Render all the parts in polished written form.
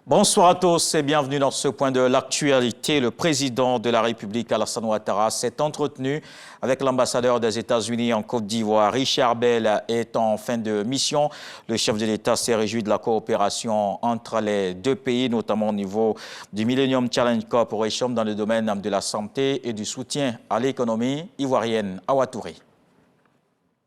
Bonsoir à tous et bienvenue dans ce point de l'actualité. Le président de la République, Alassane Ouattara, s'est entretenu avec l'ambassadeur des États-Unis en Côte d'Ivoire. Richard Bell est en fin de mission. Le chef de l'État s'est réjoui de la coopération entre les deux pays, notamment au niveau du Millennium Challenge Corporation dans le domaine de la santé et du soutien à l'économie ivoirienne. Awa Touré.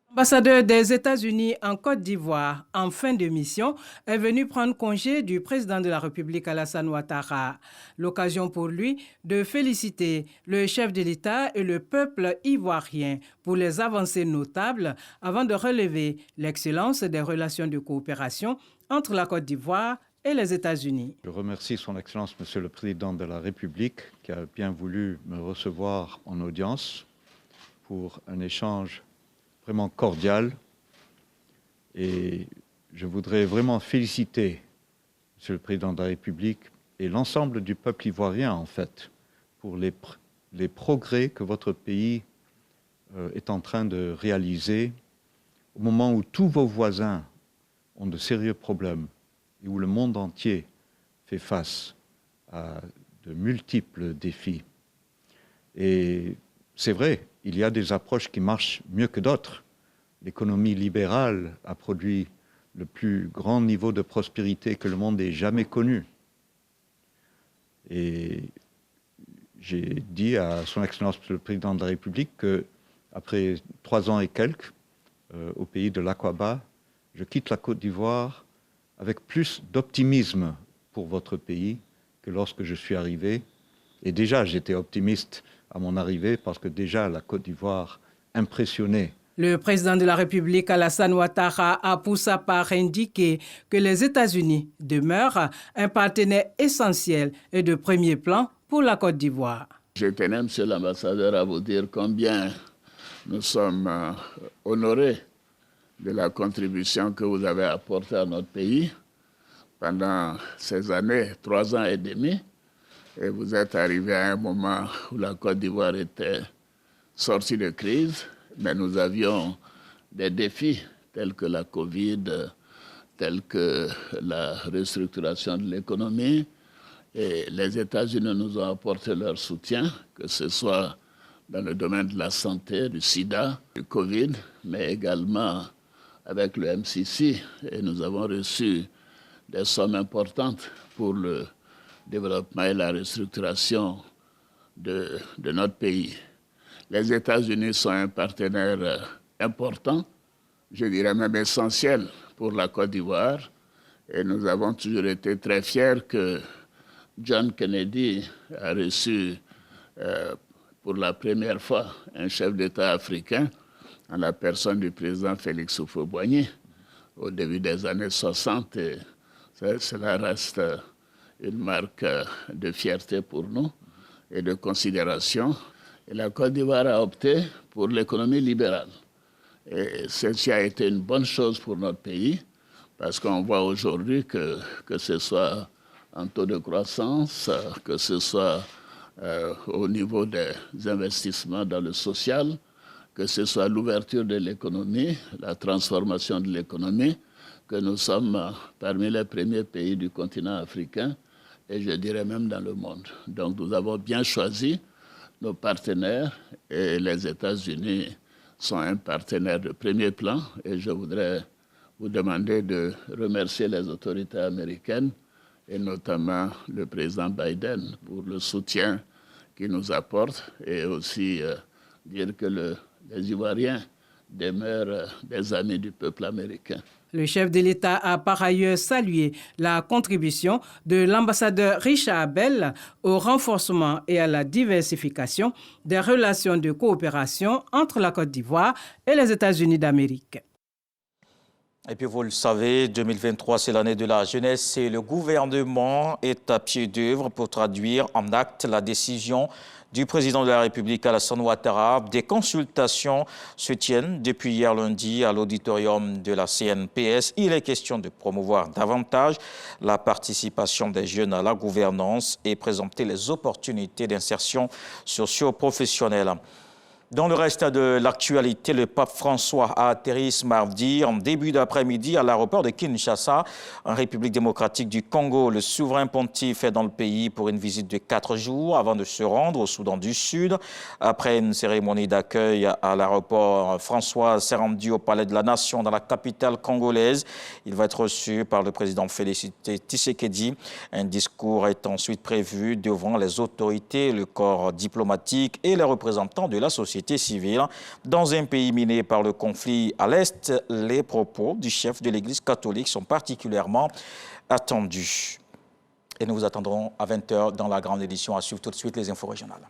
L'ambassadeur des États-Unis en Côte d'Ivoire, en fin de mission, est venu prendre congé du président de la République Alassane Ouattara. L'occasion pour lui de féliciter le chef de l'État et le peuple ivoirien pour les avancées notables avant de relever l'excellence des relations de coopération entre la Côte d'Ivoire et les États-Unis. Je remercie son Excellence, Monsieur le Président de la République, qui a bien voulu me recevoir en audience pour un échange vraiment cordial, et je voudrais vraiment féliciter Monsieur le Président de la République et l'ensemble du peuple ivoirien, en fait, pour les progrès que votre pays est en train de réaliser au moment où tous vos voisins ont de sérieux problèmes et où le monde entier fait face à de multiples défis. Et c'est vrai, il y a des approches qui marchent mieux que d'autres. L'économie libérale a produit le plus grand niveau de prospérité que le monde ait jamais connu. Et j'ai dit à son Excellence le Président de la République qu'après 3 ans et quelques, au pays de l'Aqaba, je quitte la Côte d'Ivoire avec plus d'optimisme pour votre pays que lorsque je suis arrivé. Et déjà, j'étais optimiste à mon arrivée parce que déjà la Côte d'Ivoire impressionnait. Le président de la République, Alassane Ouattara, a pour sa part indiqué que les États-Unis demeurent un partenaire essentiel et de premier plan pour la Côte d'Ivoire. Je tenais, monsieur l'ambassadeur, à vous dire combien nous sommes honorés de la contribution que vous avez apportée à notre pays pendant ces années, 3 ans et demi. Et vous êtes arrivé à un moment où la Côte d'Ivoire était sortie de crise, mais nous avions des défis tels que la Covid, tels que la restructuration de l'économie. Et les États-Unis nous ont apporté leur soutien, que ce soit dans le domaine de la santé, du sida, du Covid, mais également avec le MCC. Et nous avons reçu des sommes importantes pour le développement et la restructuration de notre pays. Les États-Unis sont un partenaire important, je dirais même essentiel pour la Côte d'Ivoire. Et nous avons toujours été très fiers que John Kennedy a reçu pour la première fois un chef d'État africain en la personne du président Félix Houphouët-Boigny au début des années 60. Et cela reste une marque de fierté pour nous et de considération. Et la Côte d'Ivoire a opté pour l'économie libérale. Et ceci a été une bonne chose pour notre pays, parce qu'on voit aujourd'hui que ce soit en taux de croissance, que ce soit au niveau des investissements dans le social, que ce soit l'ouverture de l'économie, la transformation de l'économie, que nous sommes parmi les premiers pays du continent africain, et je dirais même dans le monde. Donc nous avons bien choisi nos partenaires, et les États-Unis sont un partenaire de premier plan, et je voudrais vous demander de remercier les autorités américaines, et notamment le président Biden, pour le soutien qu'il nous apporte, et aussi dire que les Ivoiriens demeurent des amis du peuple américain. Le chef de l'État a par ailleurs salué la contribution de l'ambassadeur Richard Bell au renforcement et à la diversification des relations de coopération entre la Côte d'Ivoire et les États-Unis d'Amérique. Et puis vous le savez, 2023, c'est l'année de la jeunesse et le gouvernement est à pied d'œuvre pour traduire en acte la décision du président de la République, Alassane Ouattara. Des consultations se tiennent depuis hier lundi à l'auditorium de la CNPS. Il est question de promouvoir davantage la participation des jeunes à la gouvernance et présenter les opportunités d'insertion socio-professionnelle. Dans le reste de l'actualité, le pape François a atterri ce mardi en début d'après-midi à l'aéroport de Kinshasa, en République démocratique du Congo. Le souverain pontife est dans le pays pour une visite de 4 jours avant de se rendre au Soudan du Sud. Après une cérémonie d'accueil à l'aéroport, François s'est rendu au Palais de la Nation dans la capitale congolaise. Il va être reçu par le président Félix Tshisekedi. Un discours est ensuite prévu devant les autorités, le corps diplomatique et les représentants de la société civile. Dans un pays miné par le conflit à l'Est, les propos du chef de l'Église catholique sont particulièrement attendus. Et nous vous attendrons à 20 h dans la grande édition. À suivre tout de suite les infos régionales.